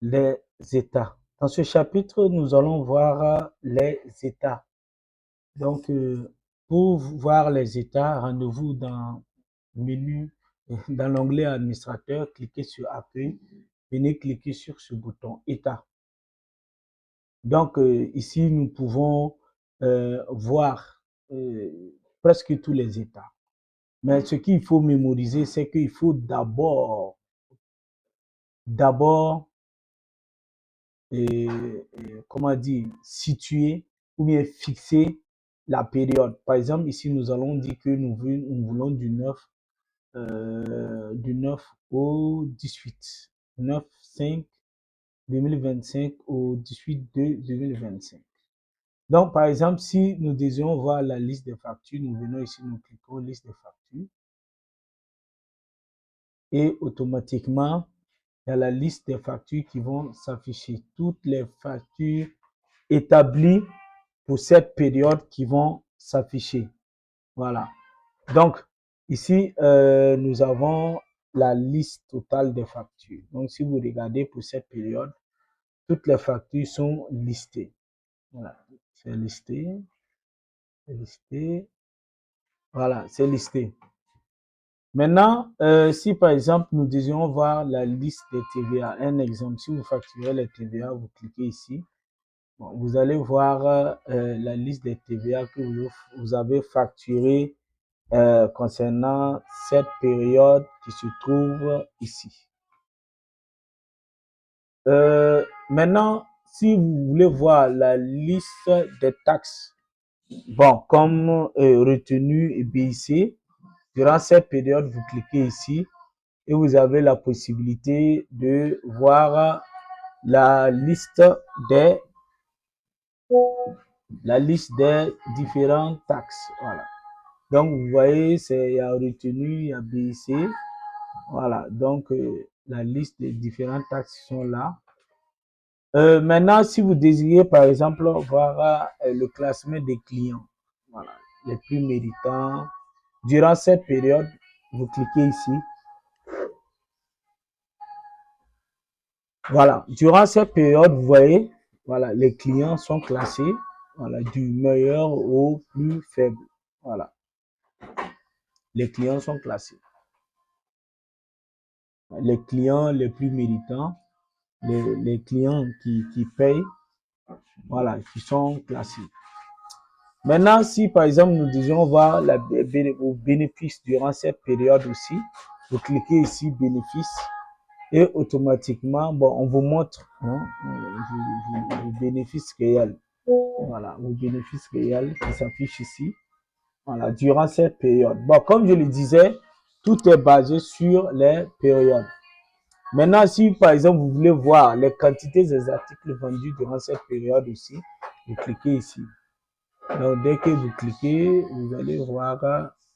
les états. Dans ce chapitre, nous allons voir les états. Donc, pour voir les états, rendez-vous dans menu, dans l'onglet administrateur, cliquez sur Accueil, venez cliquer sur ce bouton État. Donc, ici, nous pouvons voir presque tous les états. Mais ce qu'il faut mémoriser, c'est qu'il faut d'abord, comment dire, situer ou bien fixer la période. Par exemple, ici, nous allons dire que nous voulons du 9 au 18. 9/5/2025 au 18/2/2025. Donc, par exemple, si nous désirons voir la liste des factures, nous venons ici, nous cliquons liste des factures. Et automatiquement, il y a la liste des factures qui vont s'afficher. Toutes les factures établies pour cette période qui vont s'afficher. Voilà. Donc, ici, nous avons la liste totale des factures. Donc, si vous regardez pour cette période, toutes les factures sont listées. Voilà. C'est listé. C'est listé. Voilà, c'est listé. Maintenant, si par exemple, nous désirons voir la liste des TVA, un exemple, si vous facturez les TVA, vous cliquez ici. Bon, vous allez voir la liste des TVA que vous avez facturé concernant cette période qui se trouve ici. Maintenant, si vous voulez voir la liste des taxes, bon, comme retenu et BIC, durant cette période, vous cliquez ici et vous avez la possibilité de voir la liste des différentes taxes. Voilà. Donc, vous voyez, il y a retenu, il y a BIC. Voilà. Donc, la liste des différentes taxes sont là. Maintenant, si vous désirez, par exemple, voir le classement des clients, voilà, les plus méritants, durant cette période, vous cliquez ici. Voilà, durant cette période, vous voyez, voilà, les clients sont classés, voilà, du meilleur au plus faible. Voilà, les clients sont classés. Les clients les plus méritants, les clients qui payent, voilà, qui sont classés. Maintenant, si par exemple nous disions voir vos bénéfices durant cette période aussi, vous cliquez ici bénéfices et automatiquement, bon, on vous montre vos bénéfices réels. Voilà, vos bénéfices réels qui s'affichent ici. Voilà, durant cette période. Bon, comme je le disais, tout est basé sur les périodes. Maintenant, si par exemple vous voulez voir les quantités des articles vendus durant cette période aussi, vous cliquez ici. Donc, dès que vous cliquez, vous allez voir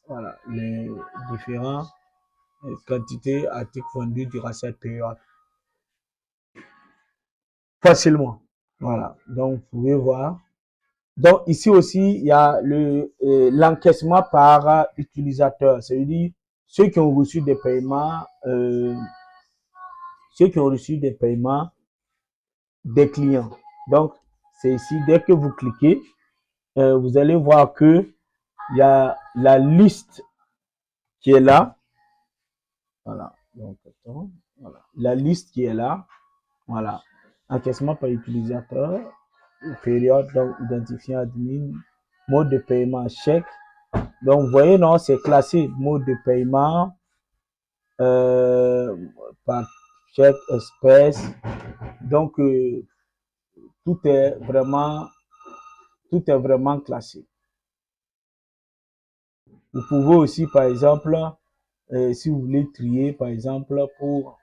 voilà, les différentes quantités d'articles vendus durant cette période. Facilement. Voilà. Donc, vous pouvez voir. Donc, ici aussi, il y a l'encaissement par utilisateur. C'est-à-dire ceux qui ont reçu des paiements, des clients. Donc, c'est ici, dès que vous cliquez, vous allez voir que il y a la liste qui est là. Voilà. Donc, attends. Voilà. La liste qui est là. Voilà. Encaissement par utilisateur. Période, donc identifiant admin. Mode de paiement chèque. Donc, vous voyez, non, c'est classé. Mode de paiement par chèque, espèce. Donc, tout est vraiment classé. Vous pouvez aussi, par exemple, si vous voulez trier, par exemple, pour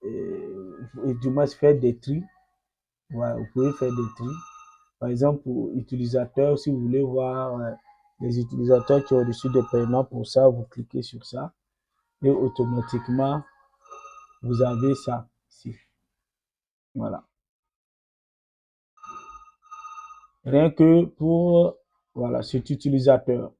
du moins faire des tris, voilà, vous pouvez faire des tris. Par exemple, pour utilisateurs, si vous voulez voir les utilisateurs qui ont reçu des paiements pour ça, vous cliquez sur ça et automatiquement, vous avez ça ici. Voilà. Rien que pour voilà, cet utilisateur.